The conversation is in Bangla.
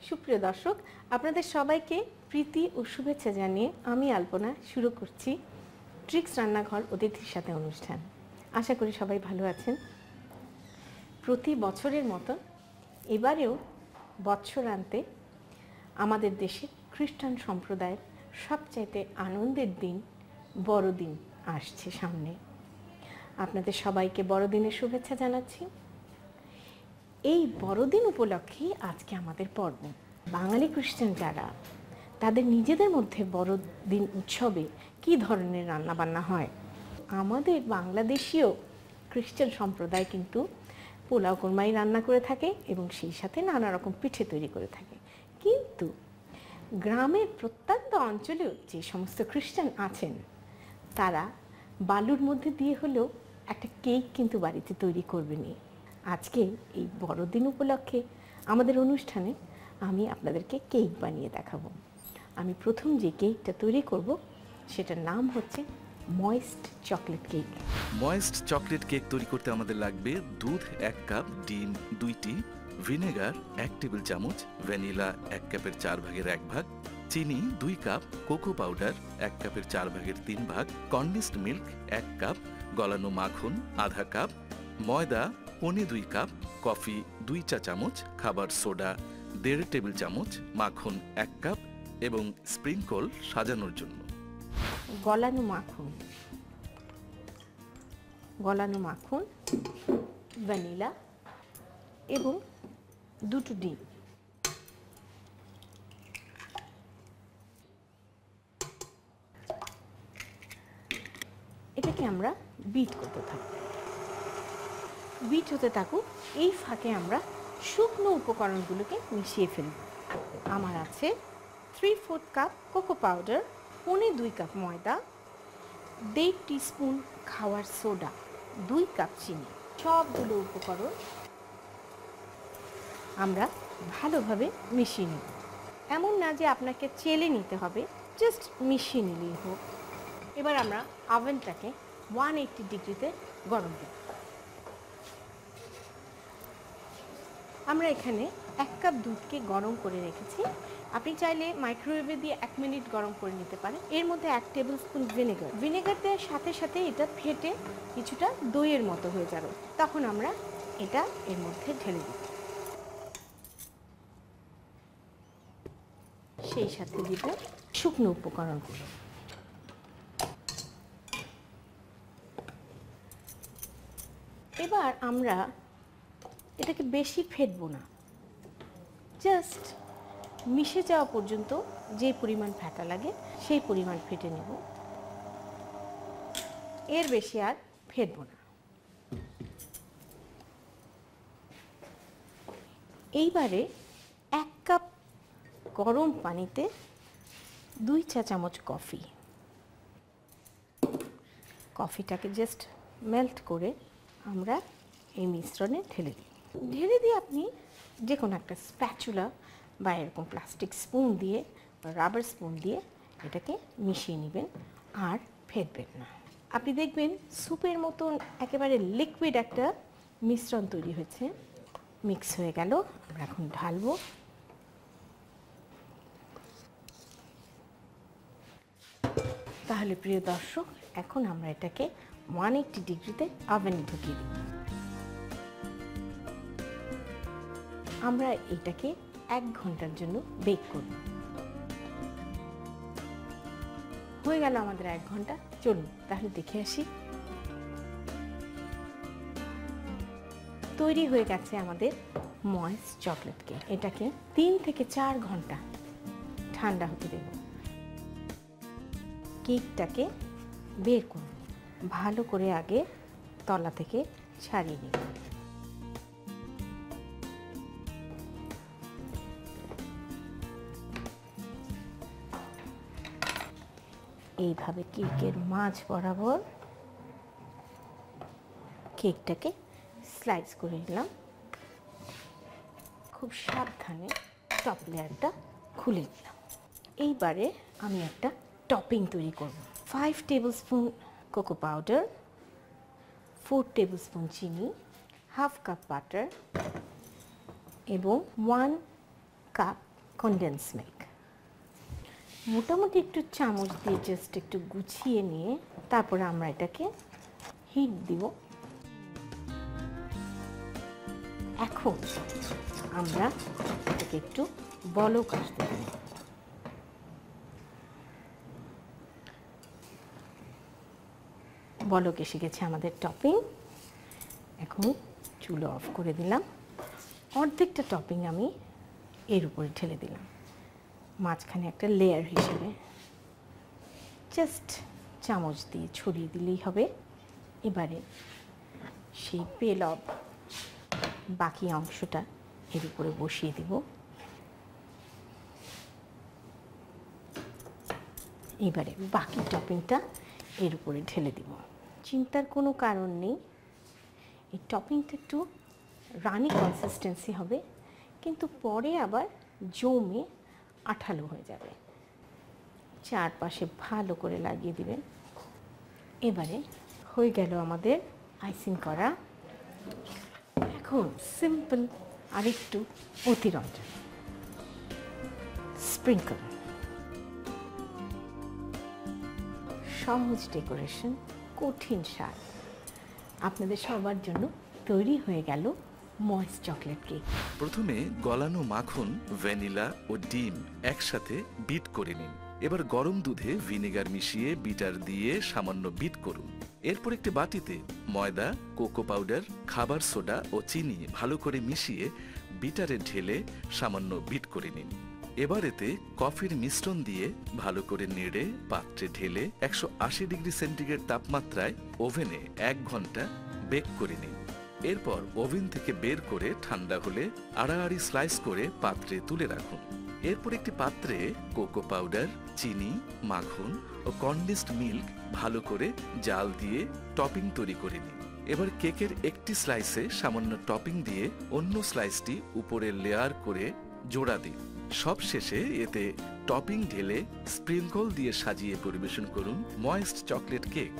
সুপ্রিয় দর্শক, আপনাদের সবাইকে প্রীতি ও শুভেচ্ছা জানিয়ে আমি আলপনা শুরু করছি ট্রিক্স রান্নাঘর অতিথির সাথে অনুষ্ঠান। আশা করি সবাই ভালো আছেন। প্রতি বছরের মতো এবারেও বৎসরান্তে আমাদের দেশের খ্রিস্টান সম্প্রদায়ের সবচাইতে আনন্দের দিন বড়দিন আসছে সামনে। আপনাদের সবাইকে বড়দিনের শুভেচ্ছা জানাচ্ছি। এই বড়দিন উপলক্ষেই আজকে আমাদের পর্ব। বাঙালি খ্রিস্টান যারা, তাদের নিজেদের মধ্যে বড়দিন উৎসবে কী ধরনের রান্নাবান্না হয়। আমাদের বাংলাদেশীয় খ্রিস্টান সম্প্রদায় কিন্তু পোলাও কোরমাই রান্না করে থাকে এবং সেই সাথে নানা রকম পিঠে তৈরি করে থাকে। কিন্তু গ্রামের প্রত্যন্ত অঞ্চলেও যে সমস্ত খ্রিস্টান আছেন, তারা বালুর মধ্যে দিয়ে হলেও একটা কেক কিন্তু বাড়িতে তৈরি করবেনই। আজকে এই বড়দিন উপলক্ষে আমাদের অনুষ্ঠানে আমি আপনাদেরকে কেক বানিয়ে দেখাবো। আমি প্রথম যে কেকটা তৈরি করব সেটার নাম হচ্ছে moist chocolate cake. Moist chocolate cake তৈরি করতে আমাদের লাগবে দুধ 1 কাপ, ডিম 2টি, ভিনেগার 1 টেবিল চামচ, ভ্যানিলা 1 কাপের 4 ভাগের 1 ভাগ, চিনি 2 কাপ, কোকো পাউডার 1 কাপের 4 ভাগের 3 ভাগ, কনডেন্সড মিল্ক 1 কাপ, গলানো মাখন আধা কাপ, ময়দা 1.25 কাপ, কফি 2 চা চামচ, খাবার সোডা 1.5 টেবিল চামচ, মাখন 1 কাপ এবং স্প্রিংকল সাজানোর জন্য। গলানো মাখন, ভ্যানিলা এবং 2টো ডিম। এটাকে আমরা বিট করতে থাকবো। বিট হতে থাকুক, এই ফাঁকে আমরা শুকনো উপকরণগুলোকে মিশিয়ে ফেলব। আমার আছে 3/4 কাপ কোকো পাউডার, 1.25 কাপ ময়দা, 1.5 টিস্পুন খাওয়ার সোডা, 2 কাপ চিনি। সবগুলো উপকরণ আমরা ভালোভাবে মিশিয়ে নেব। এমন না যে আপনাকে চেলে নিতে হবে, জাস্ট মিশিয়ে নিলেই হোক। এবার আমরা ওভেনটাকে 180 ডিগ্রিতে গরম দেব। আমরা এখানে 1 কাপ দুধকে গরম করে রেখেছি। আপনি চাইলে মাইক্রোওয়েভে দিয়ে 1 মিনিট গরম করে নিতে পারেন। এর মধ্যে 1 টেবিল স্পুন ভিনেগার দেওয়ার সাথে সাথে এটা ফেটে কিছুটা দইয়ের মতো হয়ে যাবে। তখন আমরা এটা এর মধ্যে ঢেলে দিই। সেই সাথে দিব শুকনো উপকরণগুলো। এবার আমরা এটাকে বেশি ফেটবো না, জাস্ট মিশে যাওয়া পর্যন্ত যে পরিমাণ ফেটা লাগে সেই পরিমাণ ফেটে নেব, এর বেশি আর ফেটবো না। এইবারে 1 কাপ গরম পানিতে 2 চা চামচ কফিটাকে জাস্ট মেল্ট করে আমরা এই মিশ্রণে ঢেলে দিয়ে আপনি যে কোনো একটা স্প্যাচুলা বা এরকম প্লাস্টিক স্পুন দিয়ে বা রাবার স্পুন দিয়ে এটাকে মিশিয়ে নেবেন, আর ফেটবেন না। আপনি দেখবেন স্যুপের মতন একেবারে লিকুইড একটা মিশ্রণ তৈরি হয়েছে। মিক্স হয়ে গেল। আমরা এখন ঢালবো। তাহলে প্রিয় দর্শক, এখন আমরা এটাকে 180 ডিগ্রিতে ওভেনে ঢুকিয়ে দিই। আমরা এটাকে 1 ঘন্টার জন্য বেক করব। হয়ে গেল আমাদের 1 ঘন্টা। চলুন তাহলে দেখে আসি। তৈরি হয়ে গেছে আমাদের ময়েস্ট চকলেট কেক। এটাকে 3 থেকে 4 ঘন্টা ঠান্ডা হতে দেব। কেকটাকে বের করব, ভালো করে আগে তলা থেকে ছাড়িয়ে নিব। এইভাবে কেকের মাঝ বরাবর কেকটাকে স্লাইস করে নিলাম। খুব সাবধানে টপ লেয়ারটা খুলে নিলাম। এইবারে আমি একটা টপিং তৈরি করব। 5 table spoon cocoa powder, 4 table spoon চিনি, 1/2 কাপ বাটার এবং 1 কাপ কনডেন্স মিল্ক। মোটামুটি একটু চামচ দিয়ে জাস্ট একটু গুছিয়ে নিয়ে তারপরে আমরা এটাকে হিট দিব। এখন আমরা এটাকে একটু বলক আসতে দেব। বলক এসে গেছে আমাদের টপিং। এখন চুলো অফ করে দিলাম। অর্ধেকটা টপিং আমি এর উপরে ঢেলে দিলাম, মাঝখানে একটা লেয়ার হিসেবে। জাস্ট চামচ দিয়ে ছড়িয়ে দিলেই হবে। এবারে সেই পেলব বাকি অংশটা এর উপরে বসিয়ে দিব। এবারে বাকি টপিংটা এর উপরে ঢেলে দিব। চিন্তার কোনো কারণ নেই, এই টপিংটা একটু রানি কনসিস্টেন্সি হবে, কিন্তু পরে আবার জমে আঠালো হয়ে যাবে। চারপাশে ভালো করে লাগিয়ে দিবেন। এবারে হয়ে গেল আমাদের আইসিং করা। এখন সিম্পল আরেকটু অতিরঞ্জন, স্প্রিঙ্কল। সহজ ডেকোরেশন, কঠিন স্বাদ। আপনাদের সবার জন্য তৈরি হয়ে গেল ময়েস্ট চকলেট কেক। প্রথমে গলানো মাখন, ভ্যানিলা ও ডিম একসাথে বিট করে নিন। এবার গরম দুধে ভিনেগার মিশিয়ে বিটার দিয়ে সামান্য বিট করুন। এরপর একটি বাটিতে ময়দা, কোকো পাউডার, খাবার সোডা ও চিনি ভালো করে মিশিয়ে বিটারে ঢেলে সামান্য বিট করে নিন। এবার এতে কফির মিশ্রণ দিয়ে ভালো করে নেড়ে পাত্রে ঢেলে 180 ডিগ্রি সেন্টিগ্রেড তাপমাত্রায় ওভেনে 1 ঘন্টা বেক করে নিন। এরপর ওভেন থেকে বের করে ঠান্ডা হলে আড়াআড়ি স্লাইস করে পাত্রে তুলে রাখুন। এরপর একটি পাত্রে কোকো পাউডার, চিনি, মাখন ও কনডেন্সড মিল্ক ভালো করে জাল দিয়ে টপিং তৈরি করে নিন। এবার কেকের একটি স্লাইসে সামান্য টপিং দিয়ে অন্য স্লাইসটি উপরে লেয়ার করে জোড়া দিন। সব শেষে এতে টপিং ঢেলে স্প্রিঙ্কল দিয়ে সাজিয়ে পরিবেশন করুন ময়েস্ট চকলেট কেক।